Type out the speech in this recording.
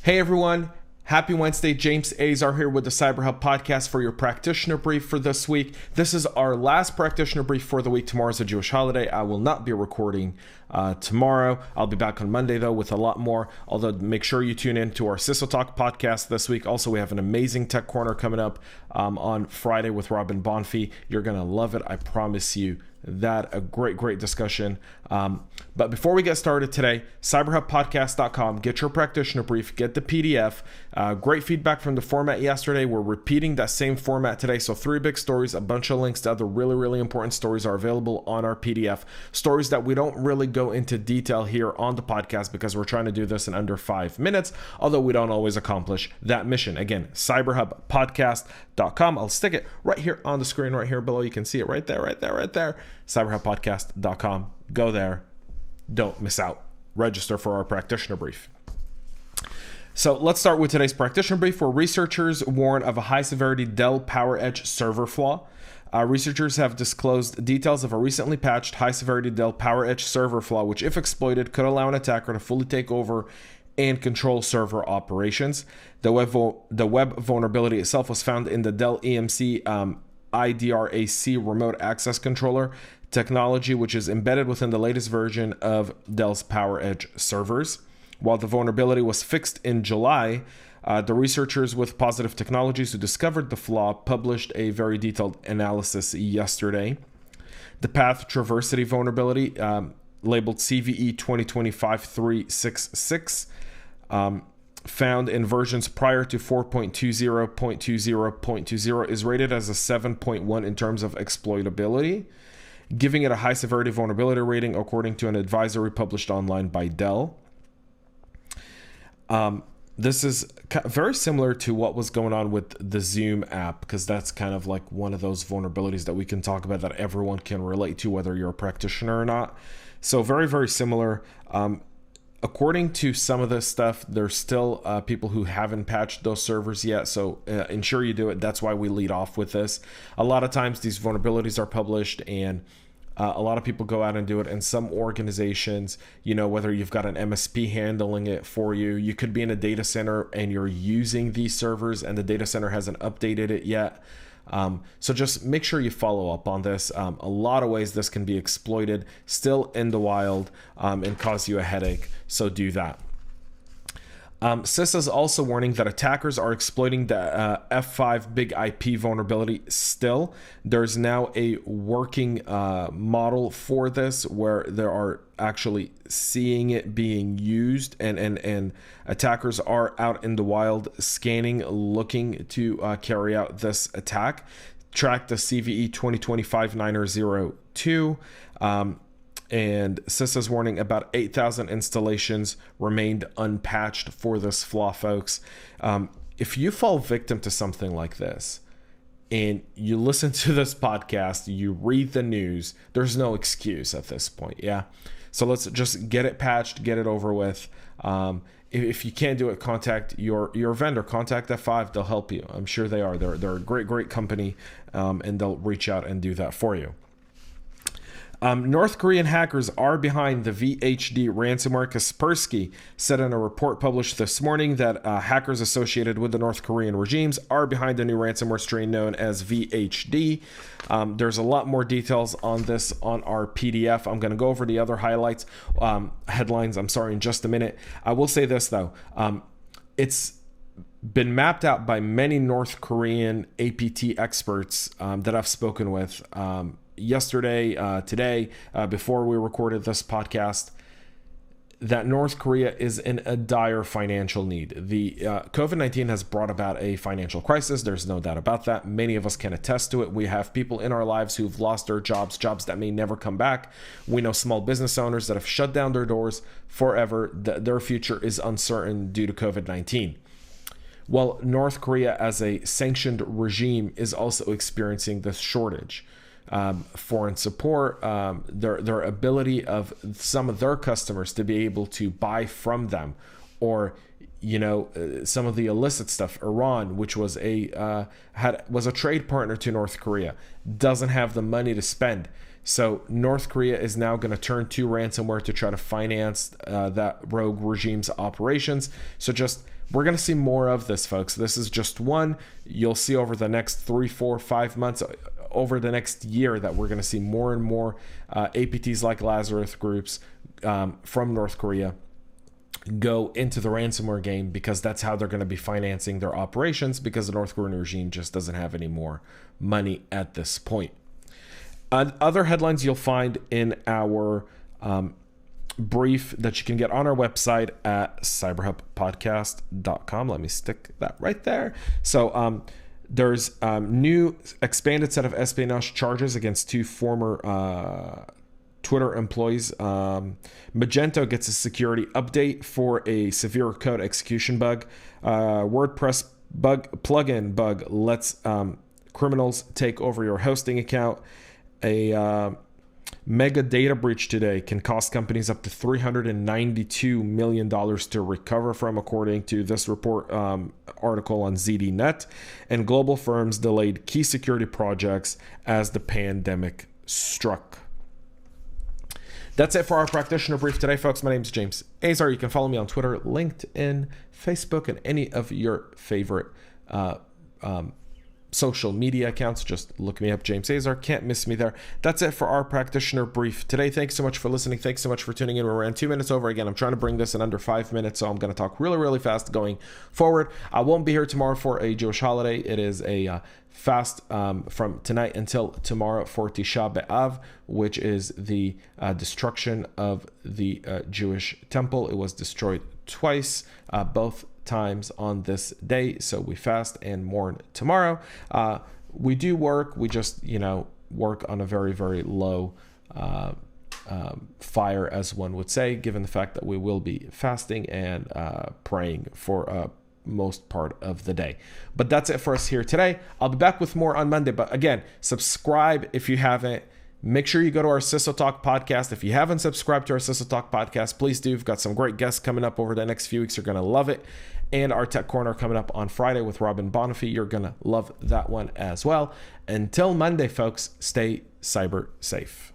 Hey everyone, happy Wednesday. James Azar here with the CyberHub podcast for your Practitioner Brief for this week. This is our last Practitioner Brief for the week. Tomorrow's a Jewish holiday. I will not be recording tomorrow. I'll be back on Monday though with a lot more, although make sure you tune in to our CISA Talk podcast this week. Also, we have an amazing tech corner coming up on Friday with Robin Bonfi. You're going to love it. I promise you that. A great discussion. But before we get started today, cyberhubpodcast.com, get your practitioner brief, get the PDF. Great feedback from the format yesterday. We're repeating that same format today. So 3 big stories, a bunch of links to other really important stories are available on our PDF. Stories that we don't really go into detail here on the podcast because we're trying to do this in under 5 minutes, although we don't always accomplish that mission. Again, cyberhubpodcast.com. I'll stick it right here on the screen, right here below. You can see it right there. cyberhubpodcast.com. Go there. Don't miss out. Register for our practitioner brief. So let's start with today's practitioner brief, where researchers warn of a high-severity Dell PowerEdge server flaw. Researchers have disclosed details of a recently patched high-severity Dell PowerEdge server flaw, which, if exploited, could allow an attacker to fully take over and control server operations. The web vulnerability itself was found in the Dell EMC IDRAC remote access controller technology, which is embedded within the latest version of Dell's PowerEdge servers. While the vulnerability was fixed in July, the researchers with Positive Technologies who discovered the flaw published a very detailed analysis yesterday. The path traversity vulnerability, labeled CVE 2025-366, found in versions prior to 4.20.20.20, is rated as a 7.1 in terms of exploitability, giving it a high severity vulnerability rating according to an advisory published online by Dell. This is very similar to what was going on with the Zoom app, because that's kind of like one of those vulnerabilities that we can talk about that everyone can relate to, whether you're a practitioner or not. So very similar. According to some of this stuff, there's still people who haven't patched those servers yet, so ensure you do it. That's why we lead off with this. A lot of times these vulnerabilities are published and a lot of people go out and do it. And some organizations, whether you've got an MSP handling it for you, you could be in a data center and you're using these servers and the data center hasn't updated it yet. So just make sure you follow up on this. A lot of ways this can be exploited still in the wild and cause you a headache. So do that. CISA is also warning that attackers are exploiting the F5 big IP vulnerability still. There's now a working model for this where they are actually seeing it being used, and attackers are out in the wild scanning, looking to carry out this attack. Track the CVE 2025-902. And CISA's warning about 8,000 installations remained unpatched for this flaw, folks. If you fall victim to something like this and you listen to this podcast, you read the news, there's no excuse at this point. Yeah. So let's just get it patched, get it over with. If you can't do it, contact your vendor, contact F5. They'll help you. I'm sure they are. They're a great company, and they'll reach out and do that for you. North Korean hackers are behind the VHD ransomware. Kaspersky said in a report published this morning that hackers associated with the North Korean regimes are behind a new ransomware strain known as VHD. There's a lot more details on this on our PDF. I'm going to go over the other headlines, in just a minute. I will say this, though. It's been mapped out by many North Korean APT experts that I've spoken with yesterday, today, before we recorded this podcast, that North Korea is in a dire financial need. The COVID-19 has brought about a financial crisis. There's no doubt about that. Many of us can attest to it. We have people in our lives who've lost their jobs that may never come back. We know small business owners that have shut down their doors forever. Their future is uncertain due to COVID-19. Well, North Korea, as a sanctioned regime, is also experiencing this shortage. Foreign support, their ability of some of their customers to be able to buy from them, or some of the illicit stuff. Iran, which was a trade partner to North Korea, doesn't have the money to spend. So North Korea is now going to turn to ransomware to try to finance that rogue regime's operations. So just we're going to see more of this, folks. This is just one. You'll see over the next 3, 4, 5 months, over the next year, that we're going to see more and more APTs like Lazarus groups from North Korea go into the ransomware game, because that's how they're going to be financing their operations, because the North Korean regime just doesn't have any more money at this point. Other headlines you'll find in our brief that you can get on our website at cyberhubpodcast.com. Let me stick that right there. So there's new expanded set of espionage charges against 2 former Twitter employees. Magento gets a security update for a severe code execution bug. WordPress plugin bug lets criminals take over your hosting account. A mega data breach today can cost companies up to $392 million to recover from, according to this report article on ZDNet. And global firms delayed key security projects as the pandemic struck. That's it for our Practitioner Brief today, folks. My name is James Azar. You can follow me on Twitter, LinkedIn, Facebook, and any of your favorite social media accounts. Just look me up, James Azar. Can't miss me there. That's it for our Practitioner Brief today. Thanks so much for listening. Thanks so much for tuning in. We're around 2 minutes over. Again, I'm trying to bring this in under 5 minutes, so I'm going to talk really, really fast going forward. I won't be here tomorrow for a Jewish holiday. It is a fast from tonight until tomorrow for Tisha B'Av, which is the destruction of the Jewish temple. It was destroyed twice, both times on this day, so we fast and mourn tomorrow. We do work, we just work on a very, very low fire, as one would say, given the fact that we will be fasting and praying for most part of the day. But that's it for us here today. I'll be back with more on Monday, but again, subscribe if you haven't. Make sure you go to our CISA Talk podcast. If you haven't subscribed to our CISA Talk podcast, please do. We've got some great guests coming up over the next few weeks. You're going to love it. And our Tech Corner coming up on Friday with Robin Bonifay. You're going to love that one as well. Until Monday, folks, stay cyber safe.